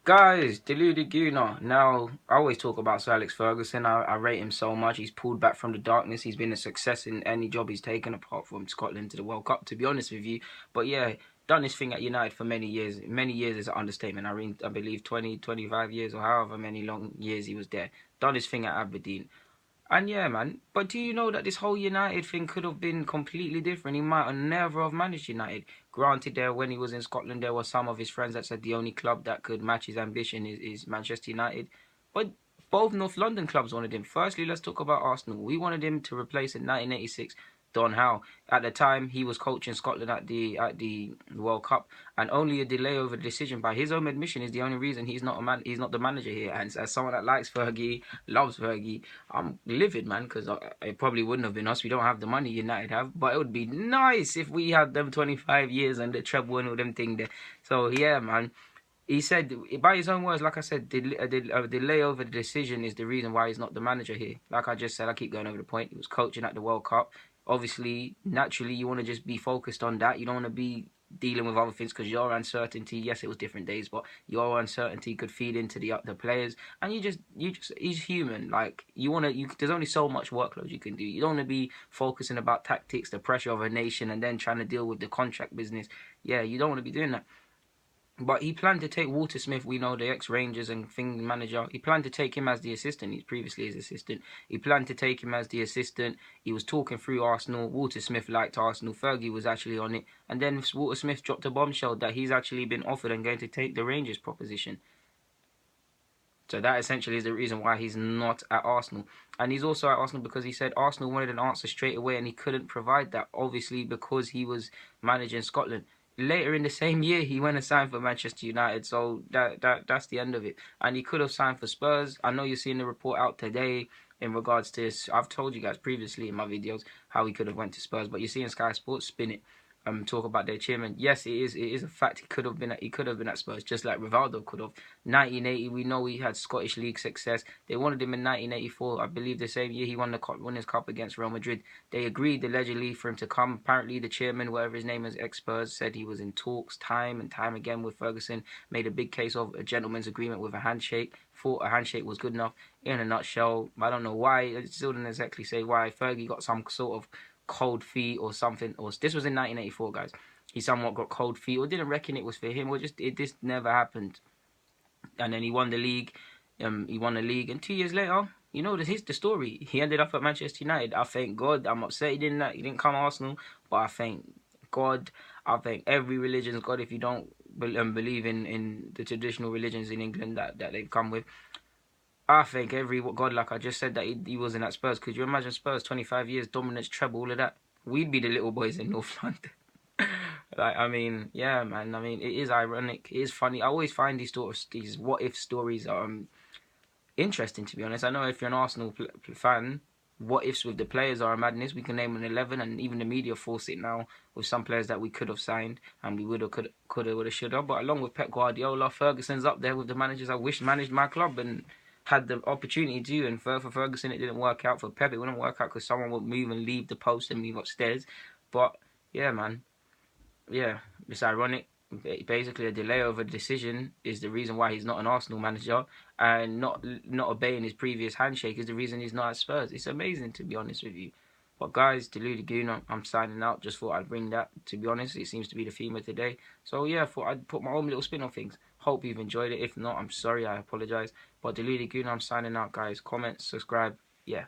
Guys, deluded Gooner. Now, I always talk about Sir Alex Ferguson. I rate him so much. He's pulled back from the darkness. He's been a success in any job he's taken, apart from Scotland to the World Cup, to be honest with you. But yeah, done his thing at United for many years. Many years is an understatement. I believe 20, 25 years or however many long years he was there. Done his thing at Aberdeen. And yeah, man. But do you know that this whole United thing could have been completely different? He might have never have managed United. Granted, there when he was in Scotland, there were some of his friends that said the only club that could match his ambition is Manchester United. But both North London clubs wanted him. Firstly, let's talk about Arsenal. We wanted him to replace in 1986 Don Howe. At the time, he was coaching Scotland at the World Cup, and only a delay over the decision, by his own admission, is the only reason he's not a man. He's not the manager here. And as someone that likes Fergie, loves Fergie, I'm livid, man, because it probably wouldn't have been us. We don't have the money United have, but it would be nice if we had them 25 years and the treble and all them thing there. So yeah, man. He said, by his own words, like I said, a delay over the decision is the reason why he's not the manager here. Like I just said, I keep going over the point. He was coaching at the World Cup. Obviously, naturally, you want to just be focused on that. You don't want to be dealing with other things because your uncertainty. Yes, it was different days, but your uncertainty could feed into the players, and he's human. Like there's only so much workload you can do. You don't want to be focusing about tactics, the pressure of a nation, and then trying to deal with the contract business. Yeah, you don't want to be doing that. But he planned to take Walter Smith, we know, the ex-Rangers and thing manager. He planned to take him as the assistant. He's previously his assistant. He planned to take him as the assistant. He was talking through Arsenal. Walter Smith liked Arsenal. Fergie was actually on it. And then Walter Smith dropped a bombshell that he's actually been offered and going to take the Rangers proposition. So that essentially is the reason why he's not at Arsenal. And he's also at Arsenal because he said Arsenal wanted an answer straight away and he couldn't provide that, obviously, because he was managing Scotland. Later in the same year, he went and signed for Manchester United, so that's the end of it. And he could have signed for Spurs. I know you're seeing the report out today in regards to this. I've told you guys previously in my videos how he could have went to Spurs, but you're seeing Sky Sports spin it. Talk about their chairman. Yes, it is a fact. He could have been at Spurs, just like Rivaldo could have. 1980, we know he had Scottish League success. They wanted him in 1984. I believe the same year he won his cup against Real Madrid. They agreed allegedly for him to come. Apparently, the chairman, whatever his name is, ex-Spurs, said he was in talks time and time again with Ferguson. Made a big case of a gentleman's agreement with a handshake. Thought a handshake was good enough. In a nutshell, I don't know why. I still didn't exactly say why. Fergie got some sort of cold feet or something, or this was in 1984, guys. He somewhat got cold feet, or didn't reckon it was for him, or just this never happened. And then he won the league. He won the league, and 2 years later, you know, here's the story. He ended up at Manchester United. I thank God. I'm upset he didn't come to Arsenal, but I thank God. I thank every religion's God. If you don't believe in the traditional religions in England that they've come with, I think every God, like I just said, that he wasn't at Spurs. Could you imagine Spurs, 25 years, dominance, treble, all of that? We'd be the little boys in North London. Like, I mean, yeah, man. I mean, it is ironic. It is funny. I always find these what-if stories interesting, to be honest. I know if you're an Arsenal fan, what-ifs with the players are a madness. We can name an 11, and even the media force it now with some players that we could have signed, and we would have, could have, should have. But along with Pep Guardiola, Ferguson's up there with the managers I wish managed my club and had the opportunity to. And for Ferguson, it didn't work out. For Pep, it wouldn't work out because someone would move and leave the post and move upstairs. But yeah, man. Yeah, it's ironic. Basically, a delay over the decision is the reason why he's not an Arsenal manager, and not obeying his previous handshake is the reason he's not at Spurs. It's amazing, to be honest with you. But guys, deluded goon, I'm signing out. Just thought I'd bring that. To be honest, it seems to be the theme of today. So yeah, I thought I'd put my own little spin on things. Hope you've enjoyed it. If not, I'm sorry. I apologize. But deluded goon, I'm signing out, guys. Comment, subscribe. Yeah.